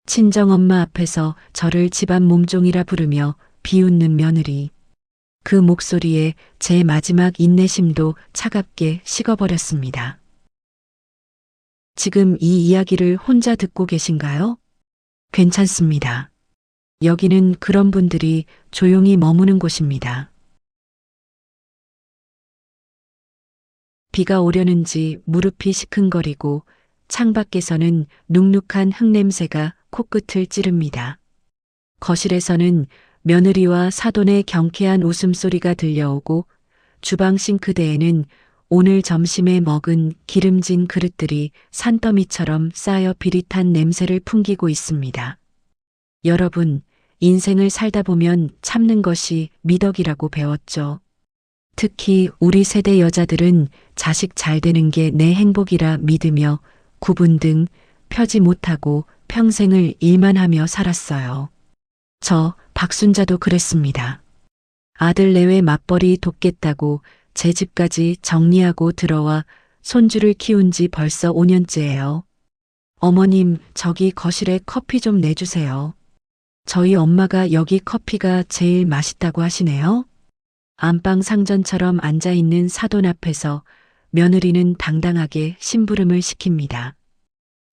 친정엄마 앞에서 저를 집안 몸종이라 부르며 비웃는 며느리. 그 목소리에 제 마지막 인내심도 차갑게 식어버렸습니다. 지금 이 이야기를 혼자 듣고 계신가요? 괜찮습니다. 여기는 그런 분들이 조용히 머무는 곳입니다. 비가 오려는지 무릎이 시큰거리고 창밖에서는 눅눅한 흙냄새가 코끝을 찌릅니다. 거실에서는 며느리와 사돈의 경쾌한 웃음소리가 들려오고 주방 싱크대에는 오늘 점심에 먹은 기름진 그릇들이 산더미처럼 쌓여 비릿한 냄새를 풍기고 있습니다. 여러분, 인생을 살다 보면 참는 것이 미덕이라고 배웠죠. 특히 우리 세대 여자들은 자식 잘 되는 게 내 행복이라 믿으며 구분 등 펴지 못하고 평생을 일만 하며 살았어요. 저 박순자도 그랬습니다. 아들 내외 맞벌이 돕겠다고 제 집까지 정리하고 들어와 손주를 키운 지 벌써 5년째예요. 어머님, 저기 거실에 커피 좀 내주세요. 저희 엄마가 여기 커피가 제일 맛있다고 하시네요. 안방 상전처럼 앉아있는 사돈 앞에서 며느리는 당당하게 심부름을 시킵니다.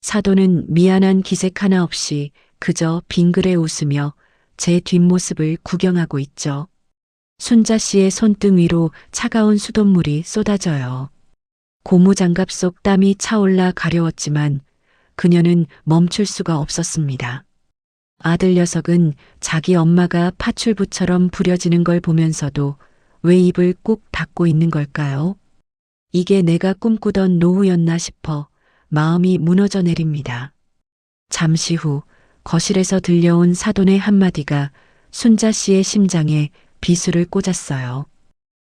사돈은 미안한 기색 하나 없이 그저 빙그레 웃으며 제 뒷모습을 구경하고 있죠. 순자 씨의 손등 위로 차가운 수돗물이 쏟아져요. 고무장갑 속 땀이 차올라 가려웠지만 그녀는 멈출 수가 없었습니다. 아들 녀석은 자기 엄마가 파출부처럼 부려지는 걸 보면서도 왜 입을 꾹 닫고 있는 걸까요? 이게 내가 꿈꾸던 노후였나 싶어 마음이 무너져 내립니다. 잠시 후 거실에서 들려온 사돈의 한마디가 순자 씨의 심장에 비수를 꽂았어요.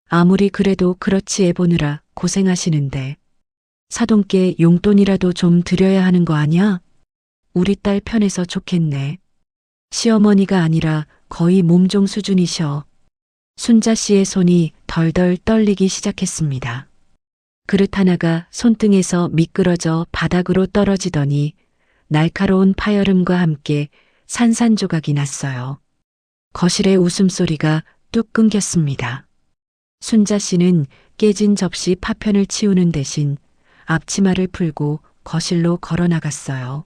아무리 그래도 그렇지 해보느라 고생하시는데 사돈께 용돈이라도 좀 드려야 하는 거 아니야? 우리 딸 편해서 좋겠네. 시어머니가 아니라 거의 몸종 수준이셔. 순자 씨의 손이 덜덜 떨리기 시작했습니다. 그릇 하나가 손등에서 미끄러져 바닥으로 떨어지더니 날카로운 파열음과 함께 산산조각이 났어요. 거실의 웃음소리가 뚝 끊겼습니다. 순자 씨는 깨진 접시 파편을 치우는 대신 앞치마를 풀고 거실로 걸어 나갔어요.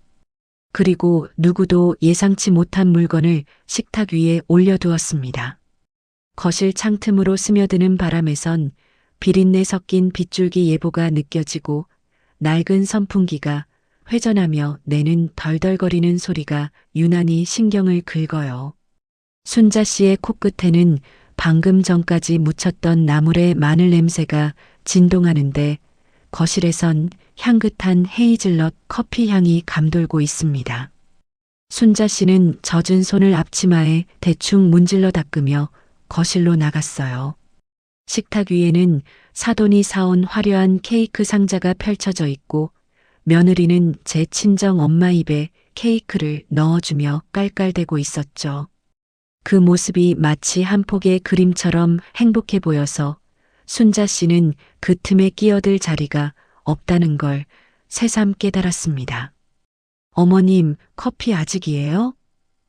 그리고 누구도 예상치 못한 물건을 식탁 위에 올려두었습니다. 거실 창틈으로 스며드는 바람에선 비린내 섞인 빗줄기 예보가 느껴지고 낡은 선풍기가 회전하며 내는 덜덜거리는 소리가 유난히 신경을 긁어요. 순자 씨의 코끝에는 방금 전까지 묻혔던 나물의 마늘 냄새가 진동하는데 거실에선 향긋한 헤이즐넛 커피 향이 감돌고 있습니다. 순자 씨는 젖은 손을 앞치마에 대충 문질러 닦으며 거실로 나갔어요. 식탁 위에는 사돈이 사온 화려한 케이크 상자가 펼쳐져 있고 며느리는 제 친정 엄마 입에 케이크를 넣어주며 깔깔대고 있었죠. 그 모습이 마치 한 폭의 그림처럼 행복해 보여서 순자 씨는 그 틈에 끼어들 자리가 없다는 걸 새삼 깨달았습니다. 어머님, 커피 아직이에요?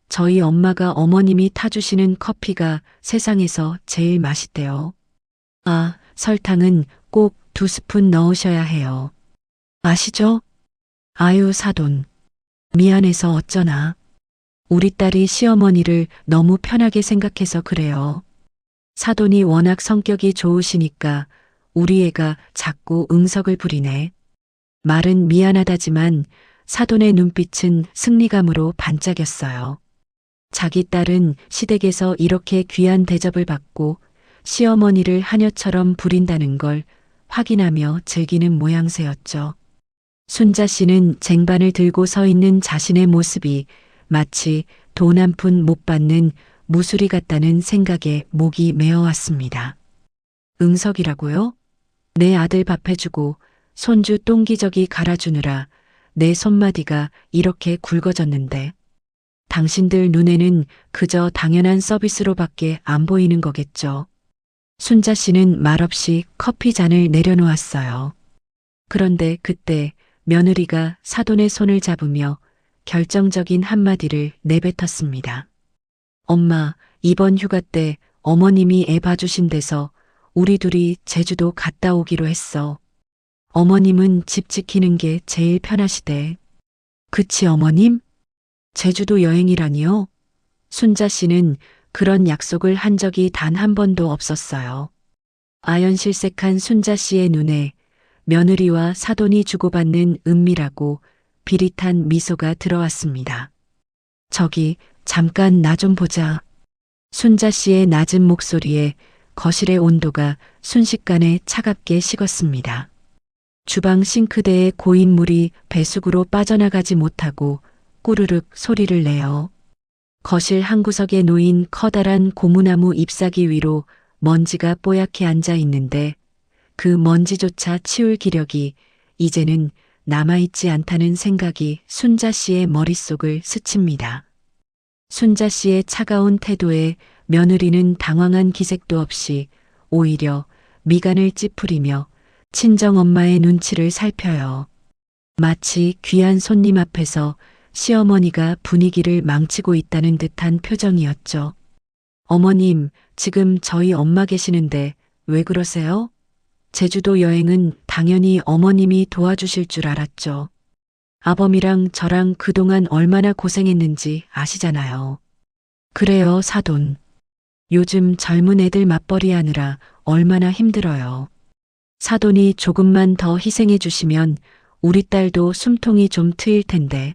저희 엄마가 어머님이 타주시는 커피가 세상에서 제일 맛있대요. 아, 설탕은 꼭 2스푼 넣으셔야 해요. 아시죠? 아유, 사돈. 미안해서 어쩌나. 우리 딸이 시어머니를 너무 편하게 생각해서 그래요. 사돈이 워낙 성격이 좋으시니까 우리 애가 자꾸 응석을 부리네. 말은 미안하다지만 사돈의 눈빛은 승리감으로 반짝였어요. 자기 딸은 시댁에서 이렇게 귀한 대접을 받고 시어머니를 하녀처럼 부린다는 걸 확인하며 즐기는 모양새였죠. 순자 씨는 쟁반을 들고 서 있는 자신의 모습이 마치 돈 한 푼 못 받는 무수리 같다는 생각에 목이 메어왔습니다. 응석이라고요? 내 아들 밥 해주고 손주 똥기저귀 갈아주느라 내 손마디가 이렇게 굵어졌는데 당신들 눈에는 그저 당연한 서비스로밖에 안 보이는 거겠죠. 순자 씨는 말없이 커피 잔을 내려놓았어요. 그런데 그때 며느리가 사돈의 손을 잡으며 결정적인 한마디를 내뱉었습니다. 엄마, 이번 휴가 때 어머님이 애 봐주신대서 우리 둘이 제주도 갔다 오기로 했어. 어머님은 집 지키는 게 제일 편하시대. 그치, 어머님? 제주도 여행이라니요? 순자 씨는 그런 약속을 한 적이 단 한 번도 없었어요. 아연실색한 순자 씨의 눈에 며느리와 사돈이 주고받는 은밀하고 비릿한 미소가 들어왔습니다. 저기, 잠깐 나 좀 보자. 순자 씨의 낮은 목소리에 거실의 온도가 순식간에 차갑게 식었습니다. 주방 싱크대에 고인 물이 배수구로 빠져나가지 못하고 꾸르륵 소리를 내요. 거실 한 구석에 놓인 커다란 고무나무 잎사귀 위로 먼지가 뽀얗게 앉아 있는데 그 먼지조차 치울 기력이 이제는 남아있지 않다는 생각이 순자 씨의 머릿속을 스칩니다. 순자 씨의 차가운 태도에 며느리는 당황한 기색도 없이 오히려 미간을 찌푸리며 친정엄마의 눈치를 살펴요. 마치 귀한 손님 앞에서 시어머니가 분위기를 망치고 있다는 듯한 표정이었죠. 어머님, 지금 저희 엄마 계시는데 왜 그러세요? 제주도 여행은 당연히 어머님이 도와주실 줄 알았죠. 아범이랑 저랑 그동안 얼마나 고생했는지 아시잖아요. 그래요, 사돈. 요즘 젊은 애들 맞벌이 하느라 얼마나 힘들어요. 사돈이 조금만 더 희생해 주시면 우리 딸도 숨통이 좀 트일 텐데.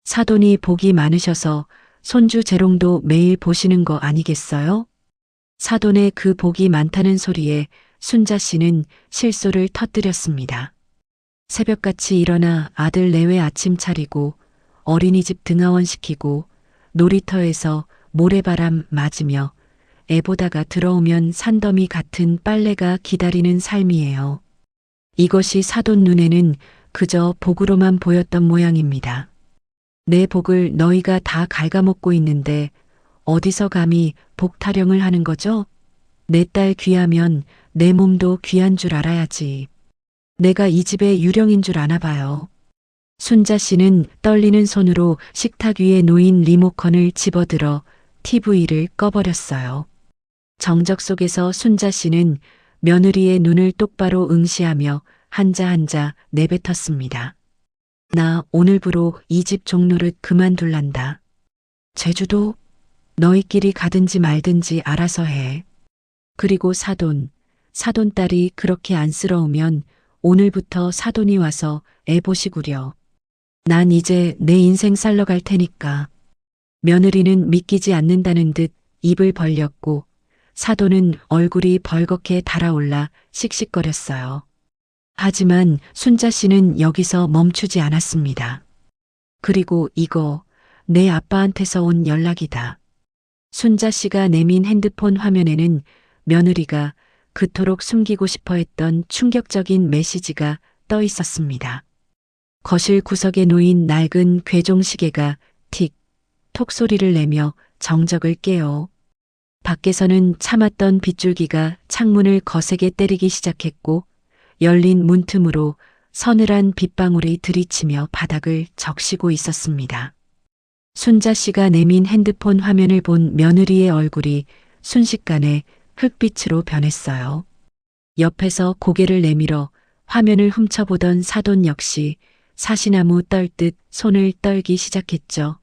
사돈이 복이 많으셔서 손주 재롱도 매일 보시는 거 아니겠어요? 사돈의 그 복이 많다는 소리에 순자 씨는 실소를 터뜨렸습니다. 새벽같이 일어나 아들 내외 아침 차리고 어린이집 등하원 시키고 놀이터에서 모래바람 맞으며 애 보다가 들어오면 산더미 같은 빨래가 기다리는 삶이에요. 이것이 사돈 눈에는 그저 복으로만 보였던 모양입니다. 내 복을 너희가 다 갉아먹고 있는데 어디서 감히 복 타령을 하는 거죠? 내 딸 귀하면 내 몸도 귀한 줄 알아야지. 내가 이 집의 유령인 줄 아나 봐요. 순자 씨는 떨리는 손으로 식탁 위에 놓인 리모컨을 집어들어 TV를 꺼버렸어요. 정적 속에서 순자 씨는 며느리의 눈을 똑바로 응시하며 한자 한자 내뱉었습니다. 나 오늘부로 이 집 종노릇 그만둘란다. 제주도? 너희끼리 가든지 말든지 알아서 해. 그리고 사돈딸이 그렇게 안쓰러우면 오늘부터 사돈이 와서 애 보시구려. 난 이제 내 인생 살러 갈 테니까. 며느리는 믿기지 않는다는 듯 입을 벌렸고 사돈은 얼굴이 벌겋게 달아올라 씩씩거렸어요. 하지만 순자 씨는 여기서 멈추지 않았습니다. 그리고 이거 내 아빠한테서 온 연락이다. 순자 씨가 내민 핸드폰 화면에는 며느리가 그토록 숨기고 싶어 했던 충격적인 메시지가 떠 있었습니다. 거실 구석에 놓인 낡은 괴종시계가 틱, 톡 소리를 내며 정적을 깨요. 밖에서는 참았던 빗줄기가 창문을 거세게 때리기 시작했고 열린 문틈으로 서늘한 빗방울이 들이치며 바닥을 적시고 있었습니다. 순자 씨가 내민 핸드폰 화면을 본 며느리의 얼굴이 순식간에 흙빛으로 변했어요. 옆에서 고개를 내밀어 화면을 훔쳐보던 사돈 역시 사시나무 떨듯 손을 떨기 시작했죠.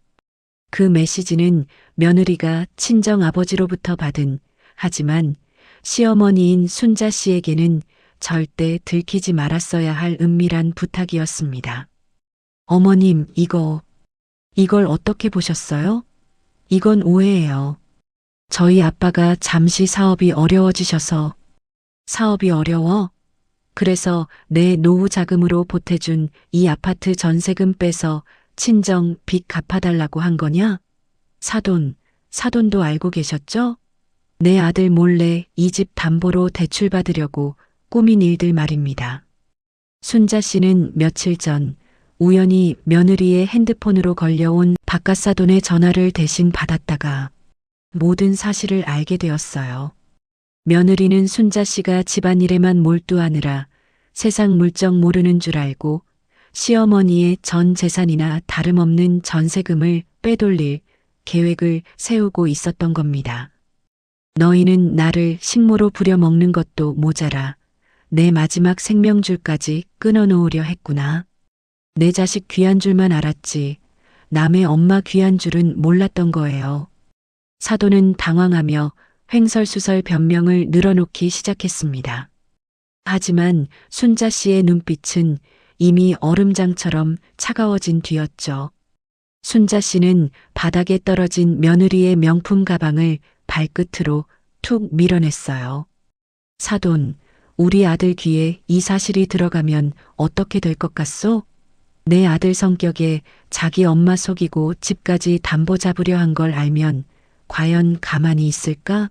그 메시지는 며느리가 친정 아버지로부터 받은 하지만 시어머니인 순자 씨에게는 절대 들키지 말았어야 할 은밀한 부탁이었습니다. 어머님, 이걸 어떻게 보셨어요? 이건 오해예요. 저희 아빠가 잠시 사업이 어려워지셔서. 사업이 어려워? 그래서 내 노후 자금으로 보태준 이 아파트 전세금 빼서 친정 빚 갚아달라고 한 거냐? 사돈도 알고 계셨죠? 내 아들 몰래 이 집 담보로 대출받으려고 꾸민 일들 말입니다. 순자 씨는 며칠 전 우연히 며느리의 핸드폰으로 걸려온 바깥사돈의 전화를 대신 받았다가 모든 사실을 알게 되었어요. 며느리는 순자 씨가 집안일에만 몰두하느라 세상 물정 모르는 줄 알고 시어머니의 전 재산이나 다름없는 전세금을 빼돌릴 계획을 세우고 있었던 겁니다. 너희는 나를 식모로 부려먹는 것도 모자라 내 마지막 생명줄까지 끊어놓으려 했구나. 내 자식 귀한 줄만 알았지 남의 엄마 귀한 줄은 몰랐던 거예요. 사돈은 당황하며 횡설수설 변명을 늘어놓기 시작했습니다. 하지만 순자 씨의 눈빛은 이미 얼음장처럼 차가워진 뒤였죠. 순자 씨는 바닥에 떨어진 며느리의 명품 가방을 발끝으로 툭 밀어냈어요. 사돈, 우리 아들 귀에 이 사실이 들어가면 어떻게 될 것 같소? 내 아들 성격에 자기 엄마 속이고 집까지 담보 잡으려 한 걸 알면 과연 가만히 있을까?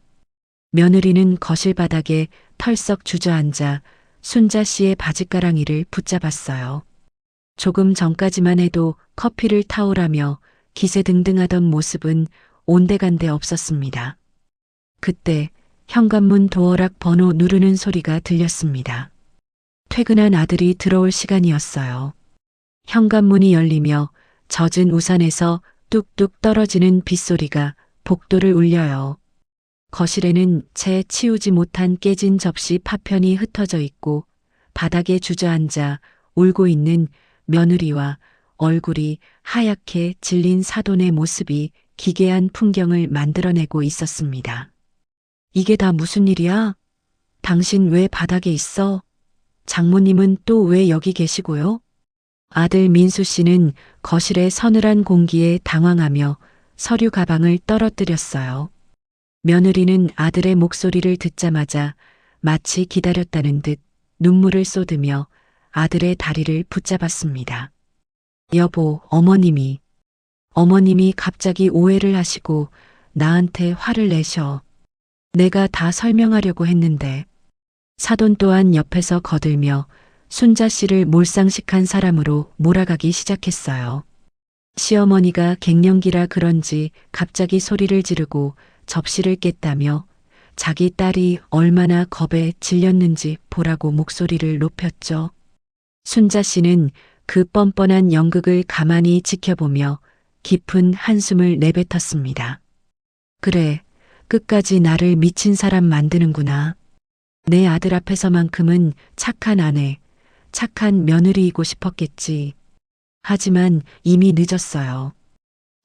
며느리는 거실 바닥에 털썩 주저앉아 순자 씨의 바짓가랑이를 붙잡았어요. 조금 전까지만 해도 커피를 타오라며 기세등등하던 모습은 온데간데 없었습니다. 그때 현관문 도어락 번호 누르는 소리가 들렸습니다. 퇴근한 아들이 들어올 시간이었어요. 현관문이 열리며 젖은 우산에서 뚝뚝 떨어지는 빗소리가 복도를 울려요. 거실에는 채 치우지 못한 깨진 접시 파편이 흩어져 있고 바닥에 주저앉아 울고 있는 며느리와 얼굴이 하얗게 질린 사돈의 모습이 기괴한 풍경을 만들어내고 있었습니다. 이게 다 무슨 일이야? 당신 왜 바닥에 있어? 장모님은 또 왜 여기 계시고요? 아들 민수 씨는 거실의 서늘한 공기에 당황하며 서류 가방을 떨어뜨렸어요. 며느리는 아들의 목소리를 듣자마자 마치 기다렸다는 듯 눈물을 쏟으며 아들의 다리를 붙잡았습니다. 여보, 어머님이 갑자기 오해를 하시고 나한테 화를 내셔. 내가 다 설명하려고 했는데. 사돈 또한 옆에서 거들며 순자 씨를 몰상식한 사람으로 몰아가기 시작했어요. 시어머니가 갱년기라 그런지 갑자기 소리를 지르고 접시를 깼다며 자기 딸이 얼마나 겁에 질렸는지 보라고 목소리를 높였죠. 순자 씨는 그 뻔뻔한 연극을 가만히 지켜보며 깊은 한숨을 내뱉었습니다. 그래, 끝까지 나를 미친 사람 만드는구나. 내 아들 앞에서만큼은 착한 아내, 착한 며느리이고 싶었겠지. 하지만 이미 늦었어요.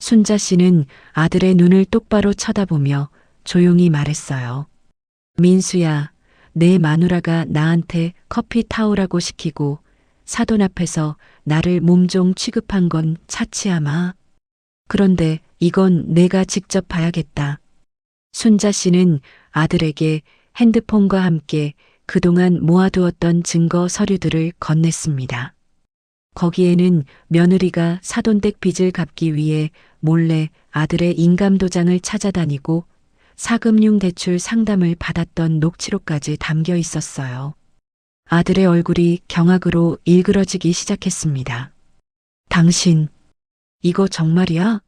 순자 씨는 아들의 눈을 똑바로 쳐다보며 조용히 말했어요. 민수야, 내 마누라가 나한테 커피 타오라고 시키고 사돈 앞에서 나를 몸종 취급한 건 차치하마. 그런데 이건 내가 직접 봐야겠다. 순자 씨는 아들에게 핸드폰과 함께 그동안 모아두었던 증거 서류들을 건넸습니다. 거기에는 며느리가 사돈댁 빚을 갚기 위해 몰래 아들의 인감도장을 찾아다니고 사금융 대출 상담을 받았던 녹취록까지 담겨 있었어요. 아들의 얼굴이 경악으로 일그러지기 시작했습니다. 당신, 이거 정말이야?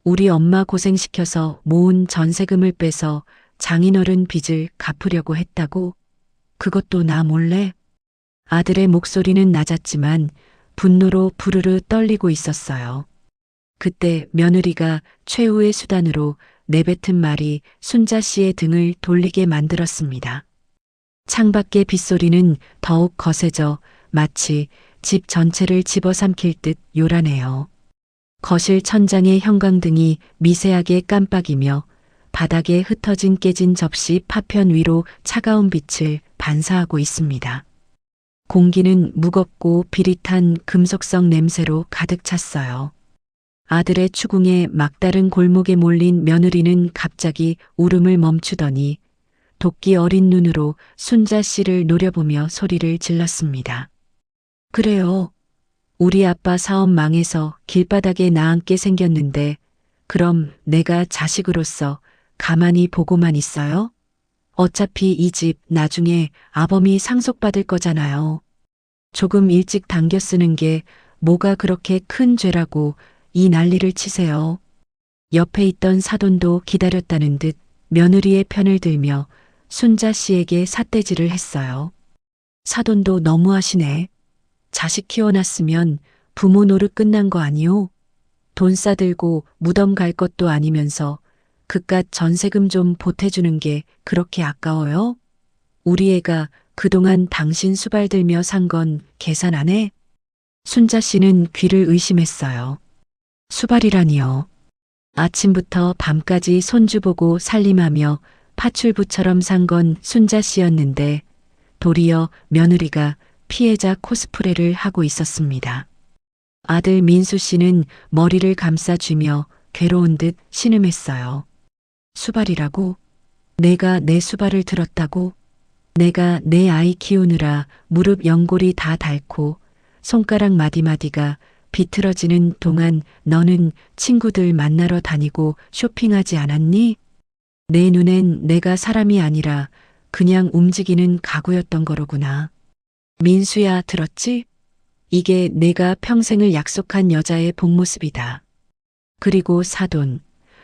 우리 엄마 고생시켜서 모은 전세금을 빼서 장인어른 빚을 갚으려고 했다고? 그것도 나 몰래? 아들의 목소리는 낮았지만 분노로 부르르 떨리고 있었어요. 그때 며느리가 최후의 수단으로 내뱉은 말이 순자 씨의 등을 돌리게 만들었습니다. 창밖의 빗소리는 더욱 거세져 마치 집 전체를 집어삼킬 듯 요란해요. 거실 천장의 형광등이 미세하게 깜빡이며 바닥에 흩어진 깨진 접시 파편 위로 차가운 빛을 반사하고 있습니다. 공기는 무겁고 비릿한 금속성 냄새로 가득 찼어요. 아들의 추궁에 막다른 골목에 몰린 며느리는 갑자기 울음을 멈추더니 도끼 어린 눈으로 순자 씨를 노려보며 소리를 질렀습니다. 그래요. 우리 아빠 사업 망해서 길바닥에 나앉게 생겼는데 그럼 내가 자식으로서 가만히 보고만 있어요? 어차피 이 집 나중에 아범이 상속받을 거잖아요. 조금 일찍 당겨 쓰는 게 뭐가 그렇게 큰 죄라고 이 난리를 치세요. 옆에 있던 사돈도 기다렸다는 듯 며느리의 편을 들며 순자 씨에게 삿대질을 했어요. 사돈도 너무하시네. 자식 키워놨으면 부모 노릇 끝난 거 아니오? 돈 싸들고 무덤 갈 것도 아니면서 그깟 전세금 좀 보태주는 게 그렇게 아까워요? 우리 애가 그동안 당신 수발 들며 산 건 계산 안 해? 순자 씨는 귀를 의심했어요. 수발이라니요. 아침부터 밤까지 손주 보고 살림하며 파출부처럼 산 건 순자 씨였는데 도리어 며느리가 피해자 코스프레를 하고 있었습니다. 아들 민수 씨는 머리를 감싸쥐며 괴로운 듯 신음했어요. 수발이라고? 내가 내 수발을 들었다고? 내가 내 아이 키우느라 무릎 연골이 다 닳고 손가락 마디마디가 비틀어지는 동안 너는 친구들 만나러 다니고 쇼핑하지 않았니? 내 눈엔 내가 사람이 아니라 그냥 움직이는 가구였던 거로구나. 민수야, 들었지? 이게 내가 평생을 약속한 여자의 본 모습이다. 그리고 사돈,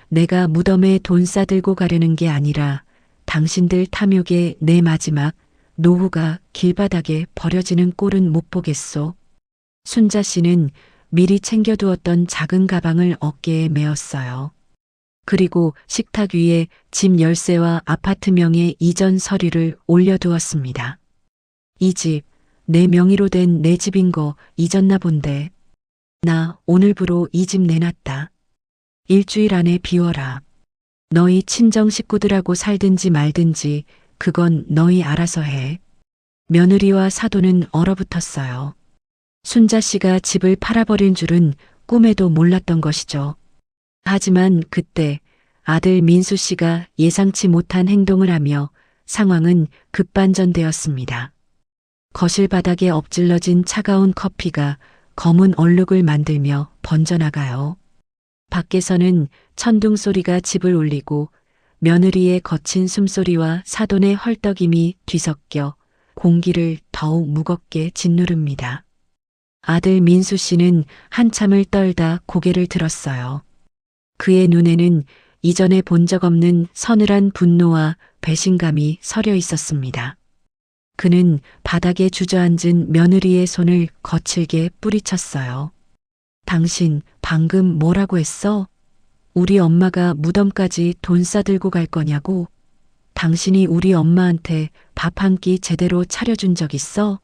내가 무덤에 돈 싸들고 가려는 게 아니라 당신들 탐욕에 내 마지막 노후가 길바닥에 버려지는 꼴은 못 보겠소. 순자 씨는 미리 챙겨두었던 작은 가방을 어깨에 메었어요. 그리고 식탁 위에 집 열쇠와 아파트명의 이전 서류를 올려두었습니다. 이 집, 내 명의로 된 내 집인 거 잊었나 본데. 나 오늘부로 이 집 내놨다. 일주일 안에 비워라. 너희 친정 식구들하고 살든지 말든지 그건 너희 알아서 해. 며느리와 사돈은 얼어붙었어요. 순자 씨가 집을 팔아버린 줄은 꿈에도 몰랐던 것이죠. 하지만 그때 아들 민수 씨가 예상치 못한 행동을 하며 상황은 급반전되었습니다. 거실 바닥에 엎질러진 차가운 커피가 검은 얼룩을 만들며 번져나가요. 밖에서는 천둥 소리가 집을 울리고 며느리의 거친 숨소리와 사돈의 헐떡임이 뒤섞여 공기를 더욱 무겁게 짓누릅니다. 아들 민수 씨는 한참을 떨다 고개를 들었어요. 그의 눈에는 이전에 본 적 없는 서늘한 분노와 배신감이 서려 있었습니다. 그는 바닥에 주저앉은 며느리의 손을 거칠게 뿌리쳤어요. 당신 방금 뭐라고 했어? 우리 엄마가 무덤까지 돈 싸들고 갈 거냐고? 당신이 우리 엄마한테 밥 한 끼 제대로 차려준 적 있어?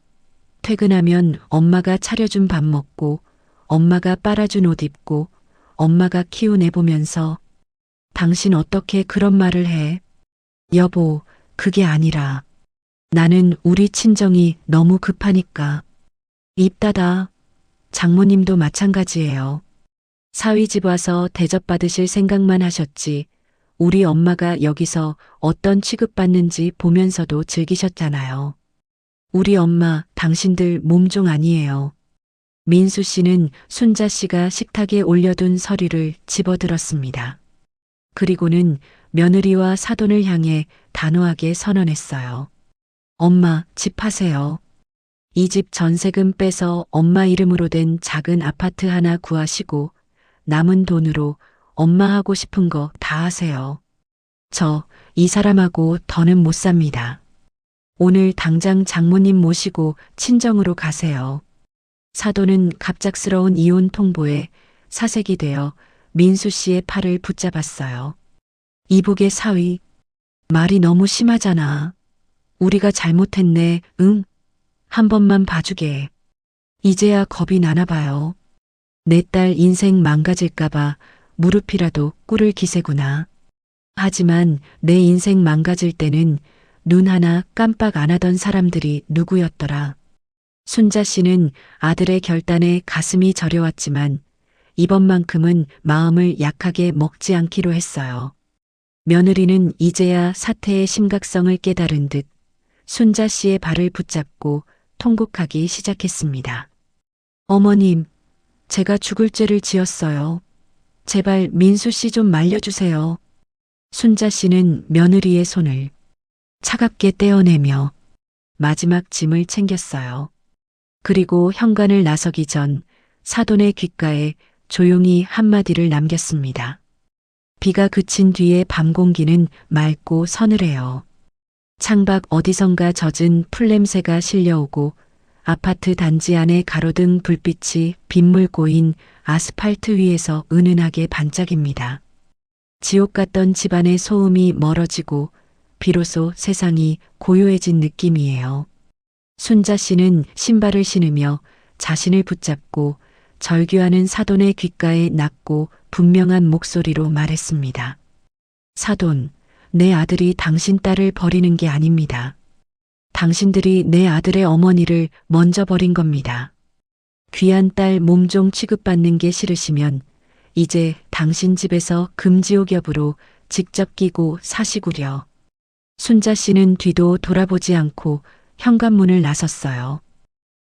퇴근하면 엄마가 차려준 밥 먹고 엄마가 빨아준 옷 입고 엄마가 키운 애 보면서 당신 어떻게 그런 말을 해? 여보, 그게 아니라 나는 우리 친정이 너무 급하니까. 입 닫아. 장모님도 마찬가지예요. 사위 집 와서 대접받으실 생각만 하셨지. 우리 엄마가 여기서 어떤 취급받는지 보면서도 즐기셨잖아요. 우리 엄마 당신들 몸종 아니에요. 민수 씨는 순자 씨가 식탁에 올려둔 서류를 집어들었습니다. 그리고는 며느리와 사돈을 향해 단호하게 선언했어요. 엄마, 집 파세요. 이 집 전세금 빼서 엄마 이름으로 된 작은 아파트 하나 구하시고 남은 돈으로 엄마 하고 싶은 거 다 하세요. 저 이 사람하고 더는 못 삽니다. 오늘 당장 장모님 모시고 친정으로 가세요. 사돈은 갑작스러운 이혼 통보에 사색이 되어 민수 씨의 팔을 붙잡았어요. 이복의 사위, 말이 너무 심하잖아. 우리가 잘못했네, 응? 한 번만 봐주게. 이제야 겁이 나나 봐요. 내 딸 인생 망가질까봐 무릎이라도 꿇을 기세구나. 하지만 내 인생 망가질 때는 눈 하나 깜빡 안 하던 사람들이 누구였더라. 순자 씨는 아들의 결단에 가슴이 저려왔지만 이번만큼은 마음을 약하게 먹지 않기로 했어요. 며느리는 이제야 사태의 심각성을 깨달은 듯 순자 씨의 발을 붙잡고 통곡하기 시작했습니다. 어머님, 제가 죽을 죄를 지었어요. 제발 민수 씨 좀 말려주세요. 순자 씨는 며느리의 손을 차갑게 떼어내며 마지막 짐을 챙겼어요. 그리고 현관을 나서기 전 사돈의 귓가에 조용히 한마디를 남겼습니다. 비가 그친 뒤에 밤 공기는 맑고 서늘해요. 창밖 어디선가 젖은 풀냄새가 실려오고 아파트 단지 안에 가로등 불빛이 빗물 고인 아스팔트 위에서 은은하게 반짝입니다. 지옥 같던 집안의 소음이 멀어지고 비로소 세상이 고요해진 느낌이에요. 순자 씨는 신발을 신으며 자신을 붙잡고 절규하는 사돈의 귓가에 낮고 분명한 목소리로 말했습니다. 사돈, 내 아들이 당신 딸을 버리는 게 아닙니다. 당신들이 내 아들의 어머니를 먼저 버린 겁니다. 귀한 딸 몸종 취급받는 게 싫으시면 이제 당신 집에서 금지옥엽으로 직접 끼고 사시구려. 순자 씨는 뒤도 돌아보지 않고 현관문을 나섰어요.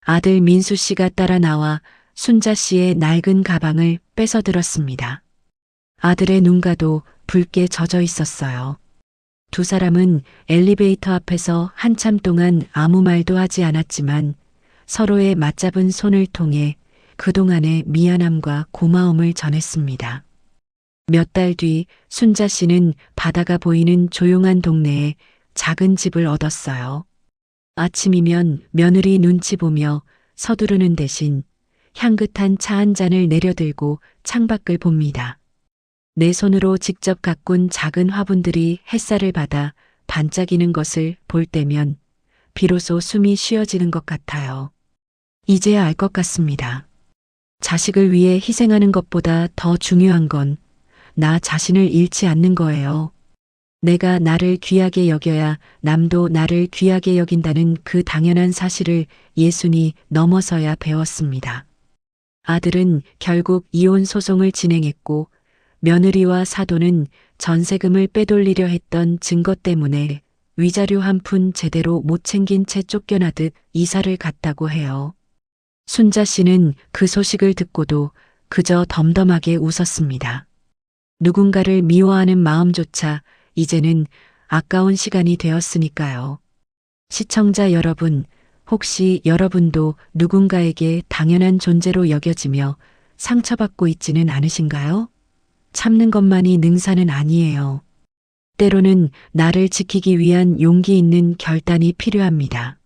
아들 민수 씨가 따라 나와 순자 씨의 낡은 가방을 뺏어 들었습니다. 아들의 눈가도 붉게 젖어 있었어요. 두 사람은 엘리베이터 앞에서 한참 동안 아무 말도 하지 않았지만 서로의 맞잡은 손을 통해 그동안의 미안함과 고마움을 전했습니다. 몇 달 뒤 순자 씨는 바다가 보이는 조용한 동네에 작은 집을 얻었어요. 아침이면 며느리 눈치 보며 서두르는 대신 향긋한 차 한 잔을 내려들고 창밖을 봅니다. 내 손으로 직접 가꾼 작은 화분들이 햇살을 받아 반짝이는 것을 볼 때면 비로소 숨이 쉬어지는 것 같아요. 이제야 알 것 같습니다. 자식을 위해 희생하는 것보다 더 중요한 건 나 자신을 잃지 않는 거예요. 내가 나를 귀하게 여겨야 남도 나를 귀하게 여긴다는 그 당연한 사실을 예순이 넘어서야 배웠습니다. 아들은 결국 이혼 소송을 진행했고 며느리와 사돈은 전세금을 빼돌리려 했던 증거 때문에 위자료 한 푼 제대로 못 챙긴 채 쫓겨나듯 이사를 갔다고 해요. 순자 씨는 그 소식을 듣고도 그저 덤덤하게 웃었습니다. 누군가를 미워하는 마음조차 이제는 아까운 시간이 되었으니까요. 시청자 여러분, 혹시 여러분도 누군가에게 당연한 존재로 여겨지며 상처받고 있지는 않으신가요? 참는 것만이 능사는 아니에요. 때로는 나를 지키기 위한 용기 있는 결단이 필요합니다.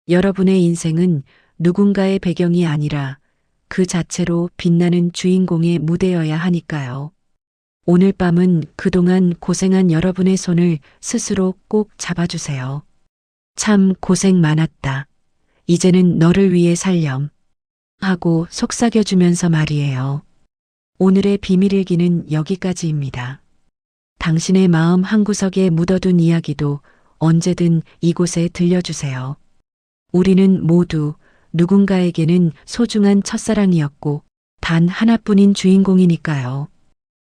여러분의 인생은 누군가의 배경이 아니라 그 자체로 빛나는 주인공의 무대여야 하니까요. 오늘 밤은 그동안 고생한 여러분의 손을 스스로 꼭 잡아주세요. 참 고생 많았다. 이제는 너를 위해 살렴. 하고 속삭여주면서 말이에요. 오늘의 비밀일기는 여기까지입니다. 당신의 마음 한구석에 묻어둔 이야기도 언제든 이곳에 들려주세요. 우리는 모두 누군가에게는 소중한 첫사랑이었고 단 하나뿐인 주인공이니까요.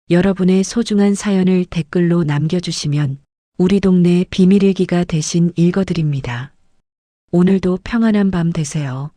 여러분의 소중한 사연을 댓글로 남겨주시면 우리 동네 비밀일기가 대신 읽어드립니다. 오늘도 평안한 밤 되세요.